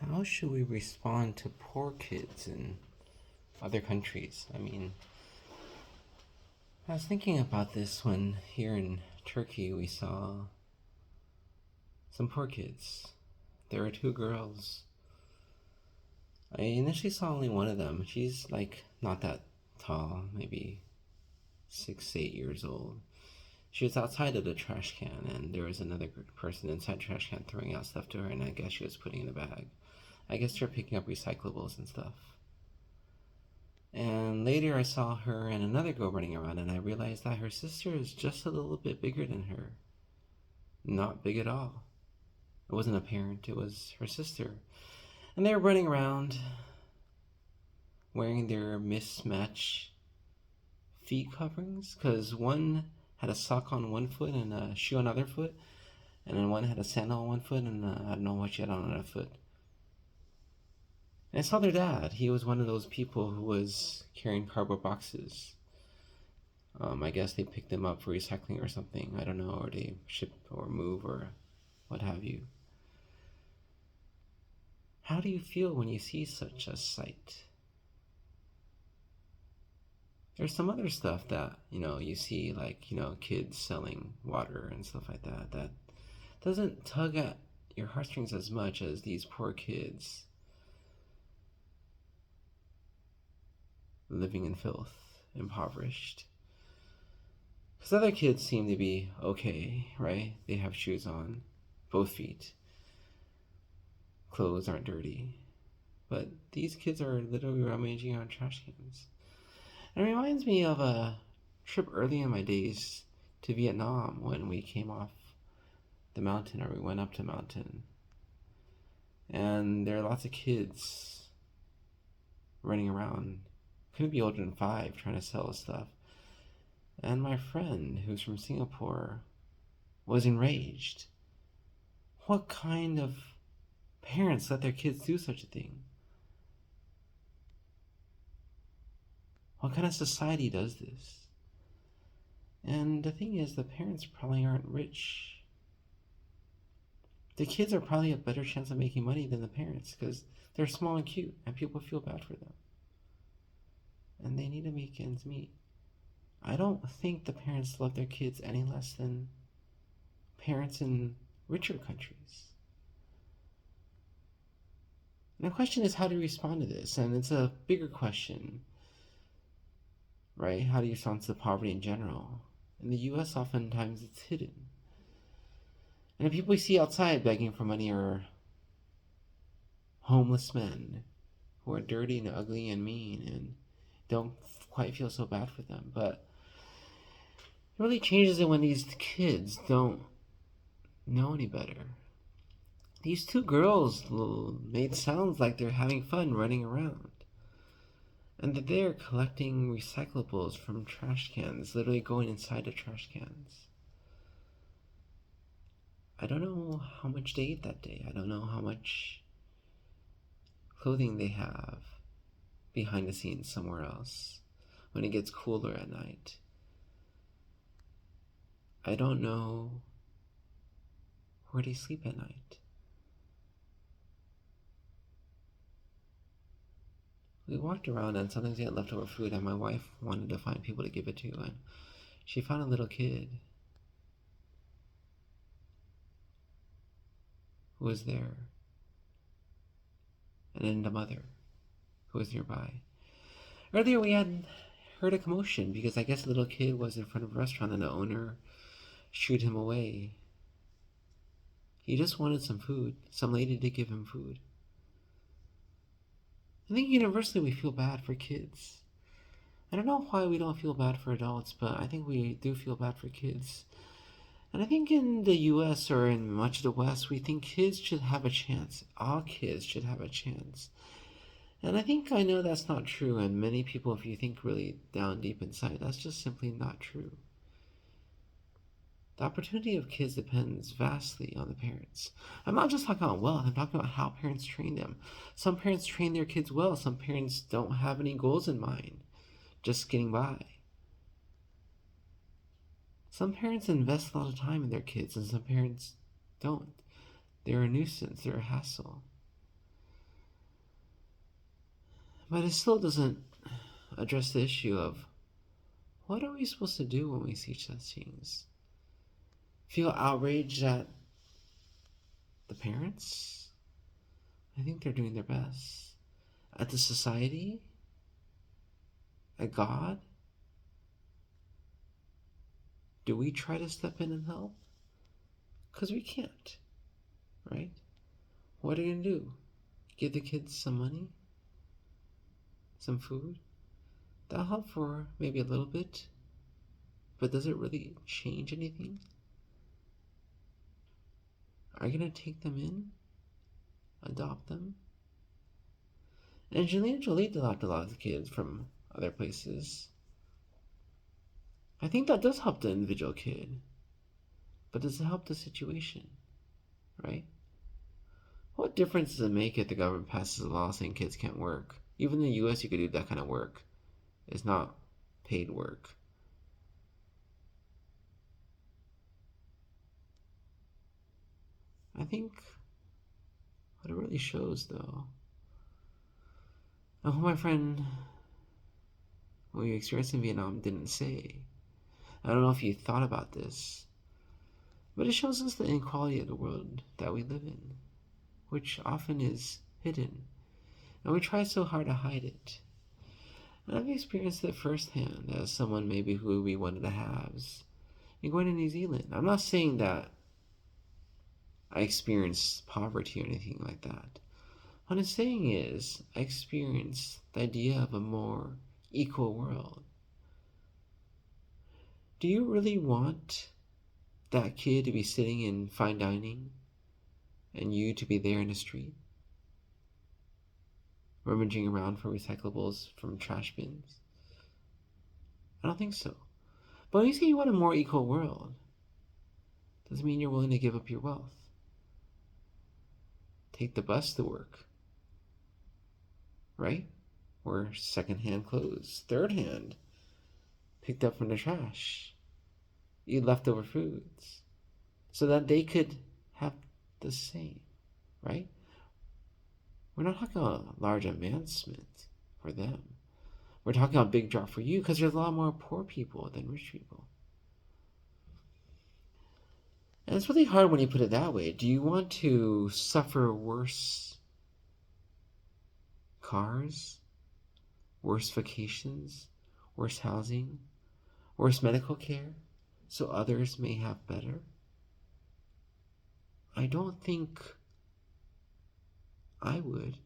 How should we respond to poor kids in other countries? I was thinking about this when here in Turkey we saw some poor kids. There were two girls. I initially saw only one of them. She's like not that tall, maybe 6, 8 years old. She was outside of the trash can, and there was another person inside the trash can throwing out stuff to her, and I guess she was putting in a bag. I guess they're picking up recyclables and stuff. And later I saw her and another girl running around, and I realized that her sister is just a little bit bigger than her. Not big at all. It wasn't a parent, it was her sister. And they were running around wearing their mismatched feet coverings, because one had a sock on one foot and a shoe on the other foot, and then one had a sandal on one foot and I don't know what she had on another foot. And I saw their dad. He was one of those people who was carrying cardboard boxes. I guess they picked them up for recycling or something. I don't know, or they ship or move or what have you. How do you feel when you see such a sight? There's some other stuff that, you see, like, kids selling water and stuff like that, that doesn't tug at your heartstrings as much as these poor kids living in filth, impoverished. Because other kids seem to be okay, right? They have shoes on, both feet. Clothes aren't dirty. But these kids are literally rummaging on trash cans. And it reminds me of a trip early in my days to Vietnam when we came off the mountain, or we went up the mountain. And there are lots of kids running around. Couldn't be older than 5, trying to sell stuff. And my friend, who's from Singapore, was enraged. What kind of parents let their kids do such a thing? What kind of society does this? And the thing is, the parents probably aren't rich. The kids are probably a better chance of making money than the parents because they're small and cute and people feel bad for them. And they need to make ends meet. I don't think the parents love their kids any less than parents in richer countries. And the question is, how do you respond to this? And it's a bigger question, right? How do you respond to poverty in general? In the US, oftentimes it's hidden. And the people we see outside begging for money are homeless men who are dirty and ugly and mean and don't quite feel so bad for them. But it really changes it when these kids don't know any better. These two girls made sounds like they're having fun running around. And that they're collecting recyclables from trash cans, literally going inside the trash cans. I don't know how much they ate that day. I don't know how much clothing they have behind the scenes somewhere else when it gets cooler at night. I don't know where they sleep at night. We walked around and sometimes we had leftover food, and my wife wanted to find people to give it to, and she found a little kid who was there, and then the mother who was nearby. Earlier we had heard a commotion because I guess the little kid was in front of a restaurant and the owner shooed him away. He just wanted some food. Some lady did give him food. I think universally we feel bad for kids. I don't know why we don't feel bad for adults, but I think we do feel bad for kids. And I think in the US or in much of the West, we think kids should have a chance. All kids should have a chance. And I know that's not true, and many people, if you think really down deep inside, that's just simply not true. The opportunity of kids depends vastly on the parents. I'm not just talking about wealth, I'm talking about how parents train them. Some parents train their kids well, some parents don't have any goals in mind, just getting by. Some parents invest a lot of time in their kids, and some parents don't. They're a nuisance, they're a hassle. But it still doesn't address the issue of what are we supposed to do when we see such things? Feel outraged at the parents? I think they're doing their best. At the society? At God? Do we try to step in and help? Because we can't, right? What are you going to do? Give the kids some money? Some food? That'll help for maybe a little bit, but does it really change anything? Are you going to take them in? Adopt them? And Angelina Jolie adopted a lot of kids from other places. I think that does help the individual kid, but does it help the situation, right? What difference does it make if the government passes a law saying kids can't work? Even in the US, you could do that kind of work. It's not paid work. I think what it really shows, though, and what my friend who you experienced in Vietnam didn't say. I don't know if you thought about this, but it shows us the inequality of the world that we live in, which often is hidden, and we try so hard to hide it. And I've experienced it firsthand as someone maybe who we wanted to have in going to New Zealand. I'm not saying that I experienced poverty or anything like that. What I'm saying is, I experienced the idea of a more equal world. Do you really want that kid to be sitting in fine dining and you to be there in the street, rummaging around for recyclables from trash bins? I don't think so. But when you say you want a more equal world, does it mean you're willing to give up your wealth? Take the bus to work, right? Or secondhand clothes, third hand, picked up from the trash, eat leftover foods, so that they could have the same, right? We're not talking about a large advancement for them. We're talking about a big drop for you because there's a lot more poor people than rich people. And it's really hard when you put it that way. Do you want to suffer worse cars, worse vacations, worse housing, worse medical care, so others may have better? I don't think I would.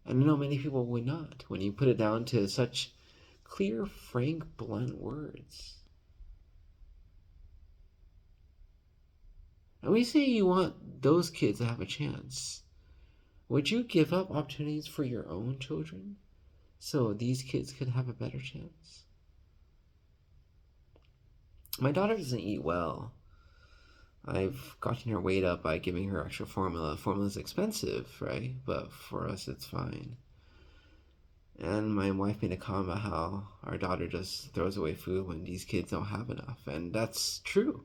And I know many people would not when you put it down to such clear, frank, blunt words. And we say you want those kids to have a chance. Would you give up opportunities for your own children so these kids could have a better chance? My daughter doesn't eat well. I've gotten her weight up by giving her extra formula. Formula's expensive, right? But for us, it's fine. And my wife made a comment about how our daughter just throws away food when these kids don't have enough. And that's true.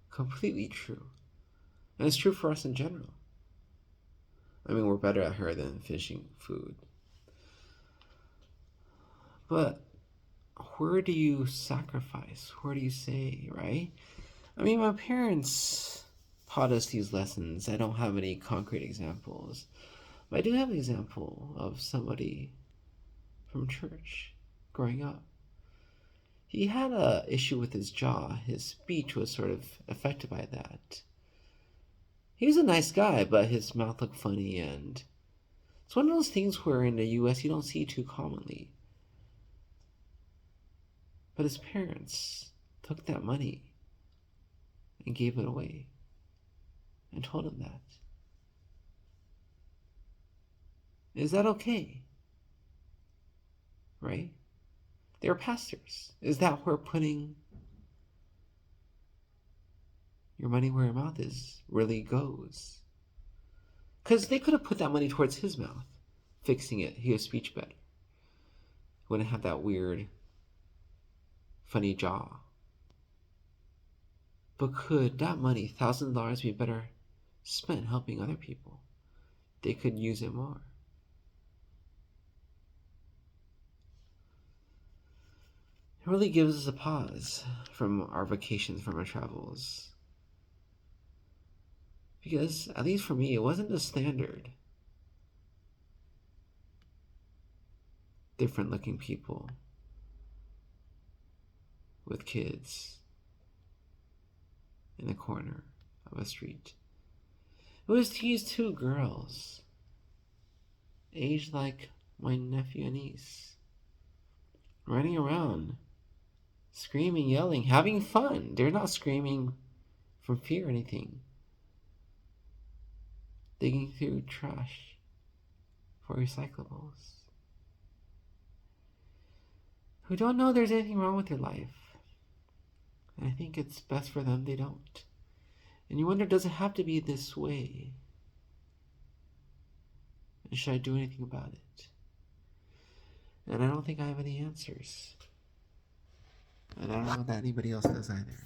Completely true. And it's true for us in general. I mean, we're better at her than finishing food. But where do you sacrifice? Where do you say, right? I mean, my parents taught us these lessons. I don't have any concrete examples. But I do have an example of somebody from church growing up. He had a issue with his jaw. His speech was sort of affected by that. He was a nice guy, but his mouth looked funny, and it's one of those things where in the US you don't see too commonly. But his parents took that money and gave it away and told him that. Is that okay? Right? They're pastors. Is that where putting your money where your mouth is really goes? Because they could have put that money towards his mouth, fixing it. He has speech better. Wouldn't have that weird, funny jaw. But could that money, $1,000, be better spent helping other people? They could use it more. It really gives us a pause from our vacations, from our travels. Because, at least for me, it wasn't the standard. Different looking people with kids in the corner of a street. It was these two girls, aged like my nephew and niece, running around, screaming, yelling, having fun. They're not screaming from fear or anything. Digging through trash for recyclables. Who don't know there's anything wrong with their life. And I think it's best for them they don't. And you wonder, does it have to be this way? And should I do anything about it? And I don't think I have any answers. And I don't know that anybody else does either.